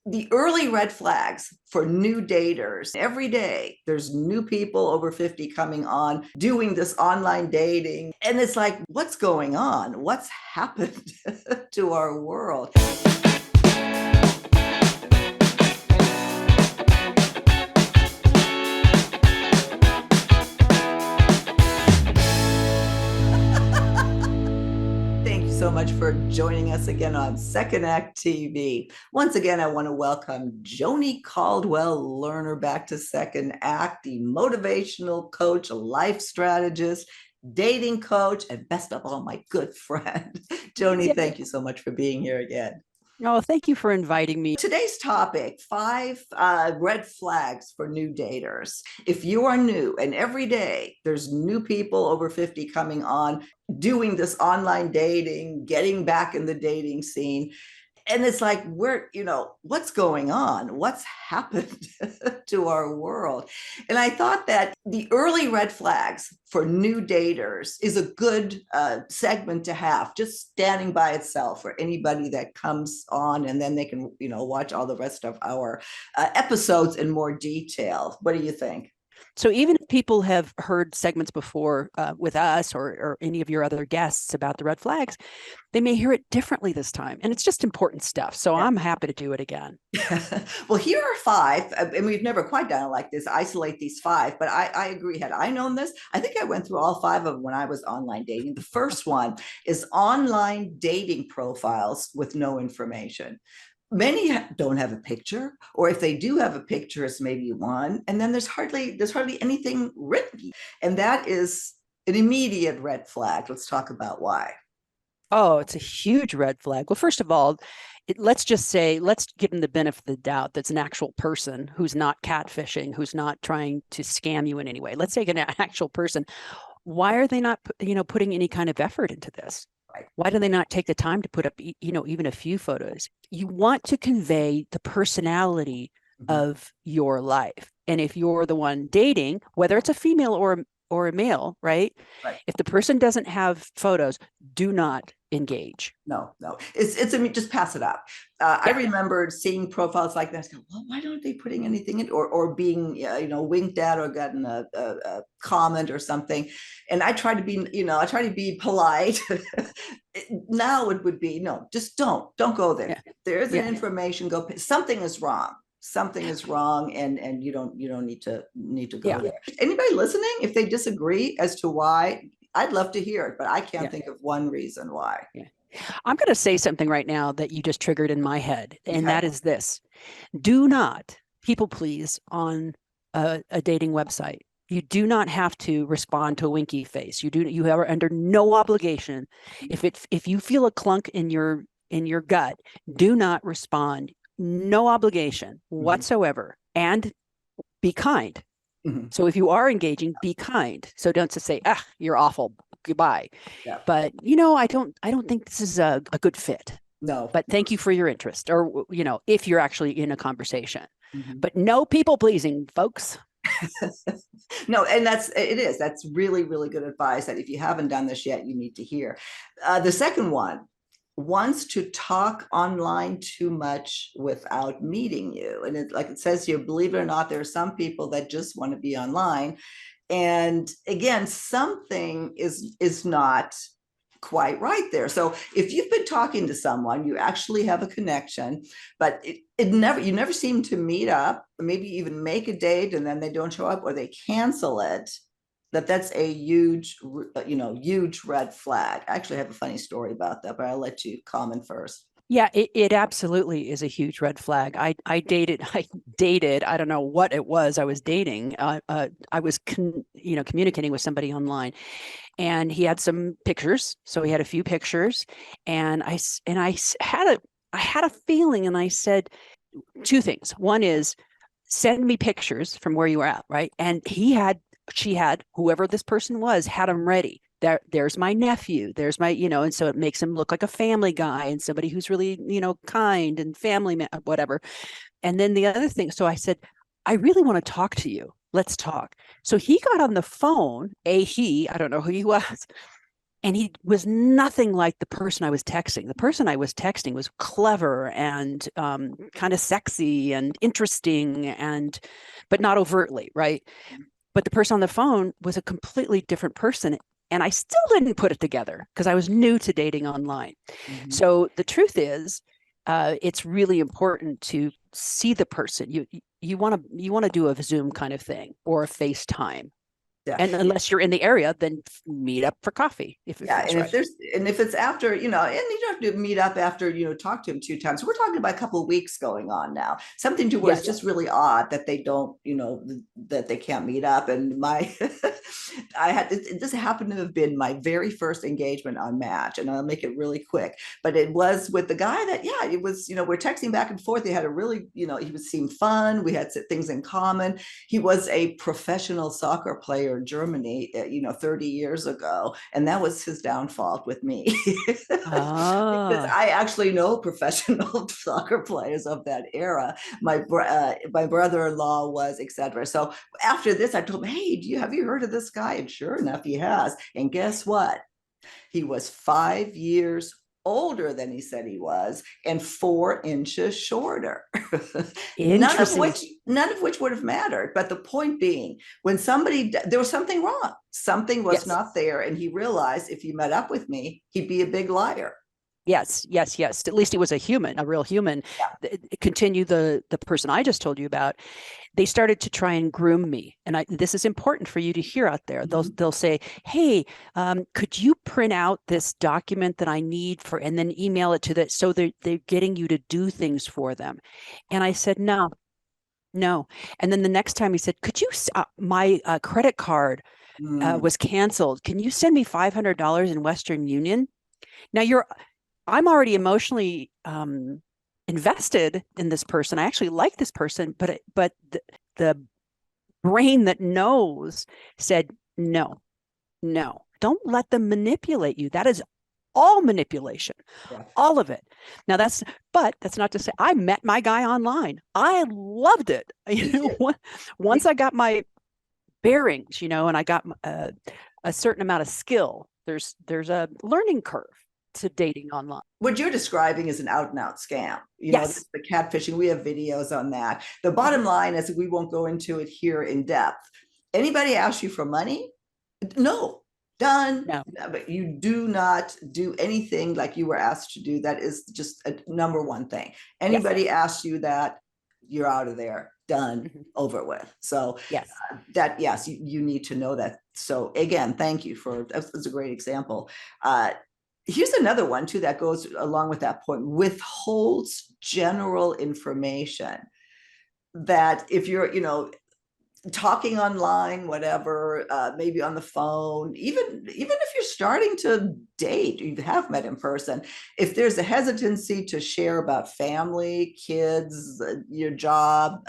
the early red flags for new daters. Every day, there's new people over 50 coming on doing this online dating. And it's like, what's going on? What's happened to our world? Thank you so much for joining us again on Second Act TV. Once again, I want to welcome Joni Caldwell Lerner back to Second Act, the motivational coach, life strategist, dating coach, and best of all, my good friend. Joni, thank you so much for being here again. Oh, thank you for inviting me. Today's topic, 5 red flags for new daters. If you are new, and every day there's new people over 50 coming on doing this online dating, getting back in the dating scene. And it's like, what's going on? What's happened to our world? And I thought that the early red flags for new daters is a good segment to have, just standing by itself for anybody that comes on, and then they can, watch all the rest of our episodes in more detail. What do you think? So even if people have heard segments before with us or any of your other guests about the red flags, they may hear it differently this time. And it's just important stuff. So yeah. I'm happy to do it again. Well, here are 5, and we've never quite done it like this, isolate these 5, but I agree. Had I known this, I think I went through all 5 of them when I was online dating. The first one is online dating profiles with no information. Many don't have a picture, or if they do have a picture, it's maybe one, and then there's hardly anything written, and that is an immediate red flag. Let's talk about why. Oh, it's a huge red flag. Well, first of all, let's give them the benefit of the doubt that's an actual person who's not catfishing, who's not trying to scam you in any way. Let's take an actual person. Why are they not, putting any kind of effort into this? Why do they not take the time to put up, even a few photos? You want to convey the personality of your life. And if you're the one dating, whether it's a female or a male, right? If the person doesn't have photos, do not engage. No. It's just pass it up. I remember seeing profiles like that. Well, why aren't they putting anything in, or being, winked at, or gotten a comment or something? And I try to be polite. Now it would be, no, just don't go there. If there isn't information, go. Something is wrong. And you don't need to go there. Anybody listening, if they disagree as to why, I'd love to hear it, but I can't think of one reason why. I'm going to say something right now that you just triggered in my head, and that is this: do not people please on a dating website. You do not have to respond to a winky face. You are under no obligation. If you feel a clunk in your gut, do not respond. No obligation whatsoever, and be kind. So if you are engaging, be kind. So don't just say, you're awful, goodbye. But I don't think this is a good fit. No. But thank you for your interest, or if you're actually in a conversation. But no people pleasing, folks. No, and that's really, really good advice that if you haven't done this yet, you need to hear. The second one wants to talk online too much without meeting you. And it says here, believe it or not, there are some people that just want to be online. And again, something is not quite right there. So if you've been talking to someone, you actually have a connection, but you never seem to meet up, or maybe even make a date, and then they don't show up or they cancel it, that's a huge red flag. I actually have a funny story about that, but I'll let you comment first. Yeah, it absolutely is a huge red flag. I dated, I don't know what it was I was dating. I was communicating with somebody online, and he had some pictures. So he had a few pictures, and I had a feeling, and I said 2 things. One is, send me pictures from where you were at, right? And she had, whoever this person was, had them ready. There's my nephew, there's my, and so it makes him look like a family guy and somebody who's really, kind and family man, whatever. And then the other thing, so I said, I really want to talk to you. Let's talk. So he got on the phone, I don't know who he was, And he was nothing like the person I was texting. The person I was texting was clever and kind of sexy and interesting, but not overtly, right? But the person on the phone was a completely different person. And I still didn't put it together because I was new to dating online. Mhm. So the truth is, it's really important to see the person. You want to do a Zoom kind of thing or a FaceTime. Yeah. And unless you're in the area, then meet up for coffee if it Yeah, feels and right. if it's after, and you don't have to meet up after, talk to him 2 times. We're talking about a couple of weeks going on now. Something to where it's Yes. just really odd that they don't, that they can't meet up. And this happened to have been my very first engagement on Match, and I'll make it really quick. But it was with the guy that, yeah, it was, we're texting back and forth. They had a really, he seemed fun. We had things in common. He was a professional soccer player in Germany, 30 years ago, and that was his downfall with me. Because Ah, I actually know professional soccer players of that era. My brother-in-law was, etc. So after this, I told him, "Hey, have you heard of this guy?" And sure enough, he has. And guess what? He was 5 years older than he said he was and 4 inches shorter. interesting. None of which would have mattered. But the point being, when there was something wrong, something was Yes. not there, and he realized if he met up with me, he'd be a big liar. Yes, yes, yes. At least he was a human, a real human. Yeah. Continue the person I just told you about. They started to try and groom me, and this is important for you to hear out there. Mm-hmm. They'll say, "Hey, could you print out this document that I need for, and then email it to that?" So they're getting you to do things for them, and I said no, no. And then the next time he said, "Could you? My credit card Mm. was canceled. Can you send me $500 in Western Union?" Now I'm already emotionally invested in this person. I actually like this person, but the brain that knows said no, no. Don't let them manipulate you. That is all manipulation, Yeah. all of it. Now but that's not to say I met my guy online. I loved it. Once I got my bearings, and I got a certain amount of skill. There's a learning curve to dating online. What you're describing is an out and out scam. Yes. The catfishing. We have videos on that. The bottom line is, we won't go into it here in depth. Anybody ask you for money? No. Done. No. But you do not do anything like you were asked to do. That is just a number one thing. Yes. Anybody asks you that, you're out of there. Done. Mhm. Over with. So Yes. that, yes, you need to know that. So again, thank you that's a great example. Here's another one too that goes along with that point: withholds general information. That if you're, talking online, whatever, maybe on the phone, even if you're starting to date, you have met in person, if there's a hesitancy to share about family, kids, your job,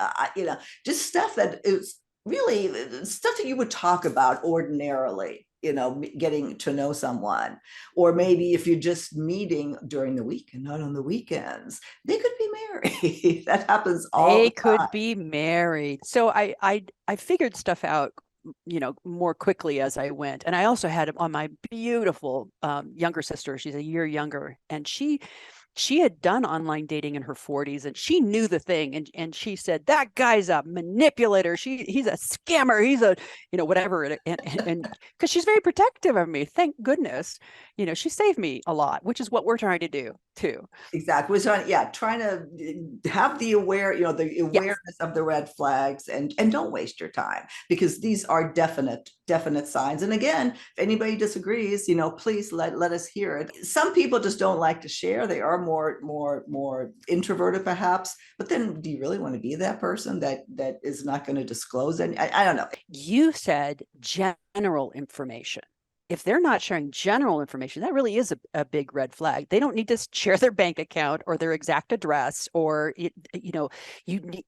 just stuff that is really stuff that you would talk about ordinarily, getting to know someone. Or maybe if you're just meeting during the week and not on the weekends, they could be married. That happens all They the could time. be married. So I figured stuff out, more quickly as I went. And I also had on my beautiful younger sister. She's a year younger, and she had done online dating in her 40s, and she knew the thing, and she said that guy's a manipulator, he's a scammer, he's a whatever, and because she's very protective of me, thank goodness, she saved me a lot, which is what we're trying to do too. Exactly. So yeah, trying to have the the Yes. awareness of the red flags, and don't waste your time, because these are definite signs. And again, if anybody disagrees, please let us hear it. Some people just don't like to share. They are more introverted perhaps, but then do you really want to be that person that is not going to disclose any? I don't know. You said general information. If they're not sharing general information, that really is a big red flag. They don't need to share their bank account or their exact address, or you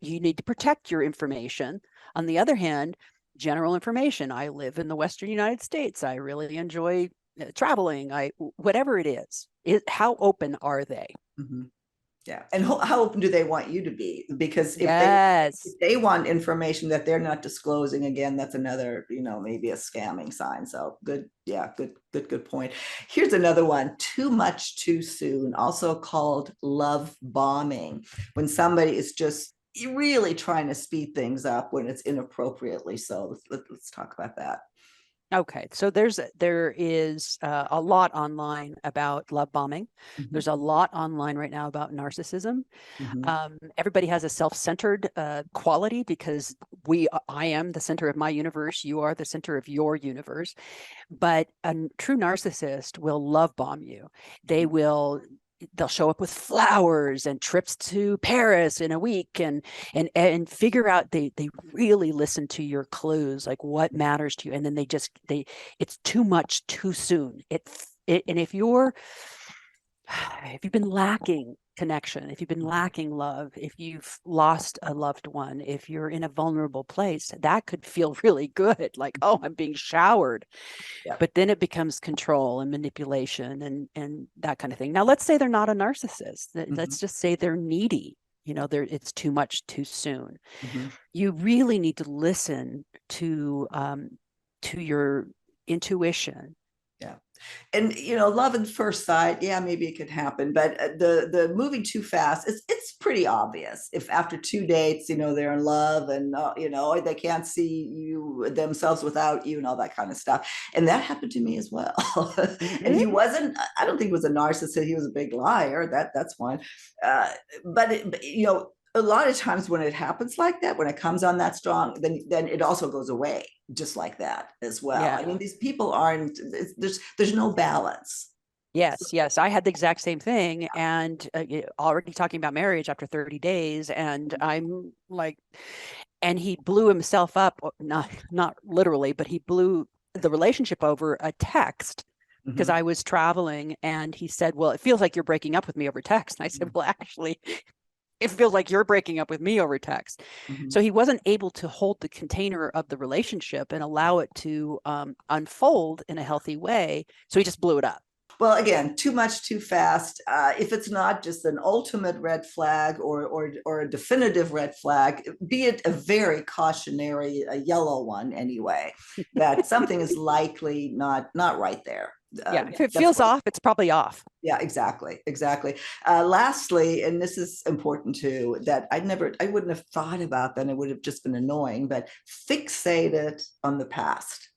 need to protect your information. On the other hand, general information: I live in the Western United States, I really enjoy traveling, whatever it is, how open are they? Mhm. Yeah. And how open do they want you to be? Because if Yes. they want information that they're not disclosing, again, that's another, maybe a scamming sign. So good. Yeah, good point. Here's another one. Too much too soon, also called love bombing. When somebody is just really trying to speed things up when it's inappropriately so. Let's talk about that. Okay, so there is a lot online about love bombing. Mhm. There's a lot online right now about narcissism. Mhm. Everybody has a self-centered quality because I am the center of my universe. You are the center of your universe. But a true narcissist will love bomb you. They'll show up with flowers and trips to Paris in a week and figure out they really listen to your clues, like what matters to you. And then it's too much too soon. And if you've been lacking connection, if you've been lacking love, if you've lost a loved one, if you're in a vulnerable place, that could feel really good. Like, oh, I'm being showered. Yeah. But then it becomes control and manipulation and that kind of thing. Now, let's say they're not a narcissist. Mhm. Let's just say they're needy. It's too much too soon. Mhm. You really need to listen to your intuition. Yeah. And love at first sight, yeah, maybe it could happen, but the moving too fast, it's pretty obvious. If after 2 dates, they're in love and they can't see themselves without you and all that kind of stuff. And that happened to me as well. And Mm-hmm. he wasn't, I don't think he was a narcissist. He was a big liar. That's one. But a lot of times when it happens like that, when it comes on that strong, then it also goes away just like that as well. I Yeah. mean, these people aren't, there's no balance. Yes, yes. I had the exact same thing. And already talking about marriage after 30 days. And I'm like, and he blew himself up, not literally, but he blew the relationship over a text because Mhm. I was traveling and he said, well, it feels like you're breaking up with me over text. And I said, well, actually, it feels like you're breaking up with me over text. Mhm. So he wasn't able to hold the container of the relationship and allow it to unfold in a healthy way. So he just blew it up. Well, again, too much too fast. If it's not just an ultimate red flag or a definitive red flag, be it a very cautionary, a yellow one anyway, that something is likely not right there. Yeah. If it That's feels what. off, it's probably off. Yeah, exactly. Lastly, and this is important too, that I wouldn't have thought about then. It would have just been annoying, but fixated on the past.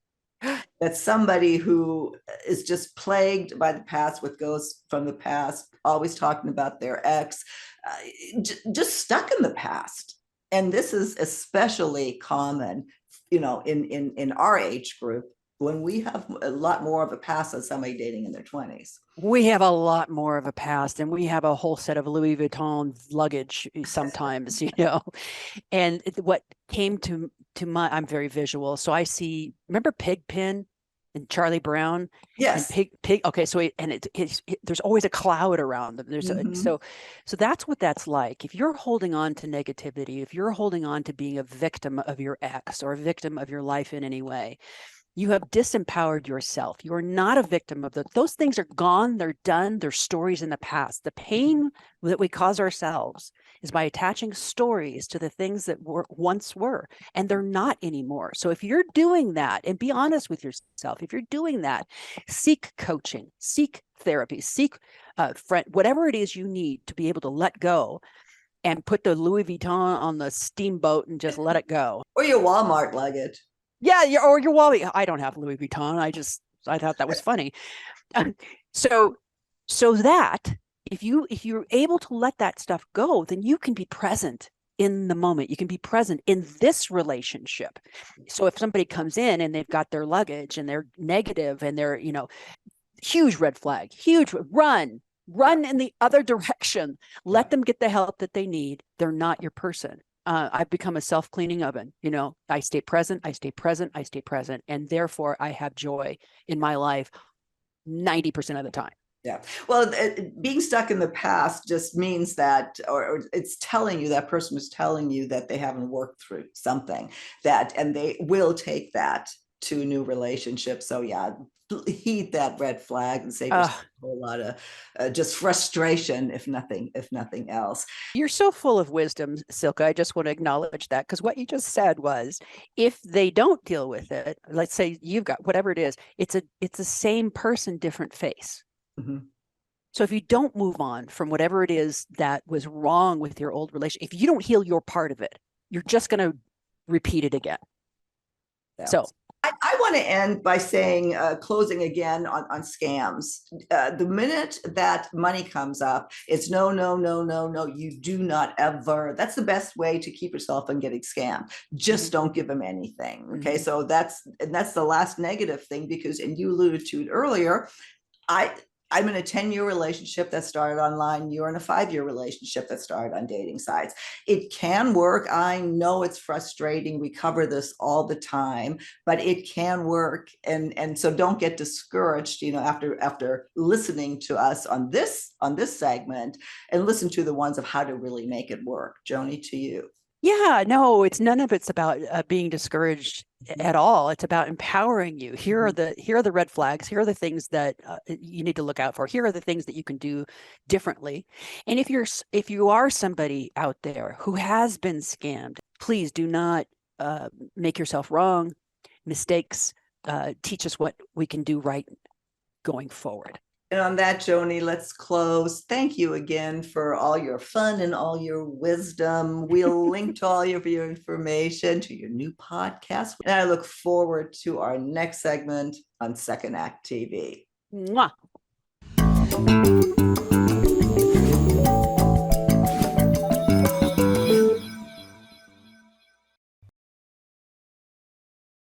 That's somebody who is just plagued by the past with ghosts from the past, always talking about their ex, just stuck in the past. And this is especially common, in our age group when we have a lot more of a past than somebody dating in their 20s. We have a lot more of a past and we have a whole set of Louis Vuitton luggage sometimes, And what came to my, I'm very visual. So I see, remember Pigpen and Charlie Brown and Yes. Pig. Okay. So there's always a cloud around them. Mm-hmm. So that's what that's like. If you're holding on to negativity, if you're holding on to being a victim of your ex or a victim of your life in any way, you have disempowered yourself. You are not a victim of those things are gone. They're done. They're stories in the past. The pain that we cause ourselves is by attaching stories to the things that once were, and they're not anymore. So if you're doing that, and be honest with yourself, if you're doing that, seek coaching, seek therapy, seek friend, whatever it is you need to be able to let go and put the Louis Vuitton on the steamboat and just let it go. Or your Walmart luggage. Yeah, or your Wally. I don't have Louis Vuitton. I thought that was funny. So that if you're able to let that stuff go, then you can be present in the moment. You can be present in this relationship. So if somebody comes in and they've got their luggage and they're negative and they're, huge red flag, huge run in the other direction. Yeah. Let them get the help that they need. They're not your person. I've become a self-cleaning oven. I stay present, I stay present, I stay present. And therefore I have joy in my life 90% of the time. Yeah. Well, being stuck in the past just means that, or it's telling you, that person is telling you that they haven't worked through something and they will take that to a new relationship. So yeah, heed that red flag and save Uh, yourself a whole lot of just frustration, if nothing else. you're so full of wisdom, Silka. I just want to acknowledge that, because what you just said was, if they don't deal with it, let's say you've got whatever it is, it's the same person, different face. Mhm. So if you don't move on from whatever it is that was wrong with your old relationship, if you don't heal your part of it, you're just going to repeat it again. Yeah. So I want to end by saying, closing again on scams. The minute that money comes up, it's no, no, no, no, no. You do not ever. That's the best way to keep yourself from getting scammed. Just don't give them anything. Okay, so that's the last negative thing, because, and you alluded to it earlier, I'm in a 10-year relationship that started online. You're in a 5-year relationship that started on dating sites. It can work. I know it's frustrating. We cover this all the time, but it can work. And so don't get discouraged, after listening to us on this segment, and listen to the ones of how to really make it work. Joni, to you. yeah, no, it's none of it's about being discouraged at all. It's about empowering you. Here are the red flags. Here are the things that you need to look out for. Here are the things that you can do differently. And if you are somebody out there who has been scammed, please do not make yourself wrong. Mistakes teach us what we can do right going forward. And on that, Joni, let's close. Thank you again for all your fun and all your wisdom. We'll link to all of your information to your new podcast. And I look forward to our next segment on Second Act TV. Mwah.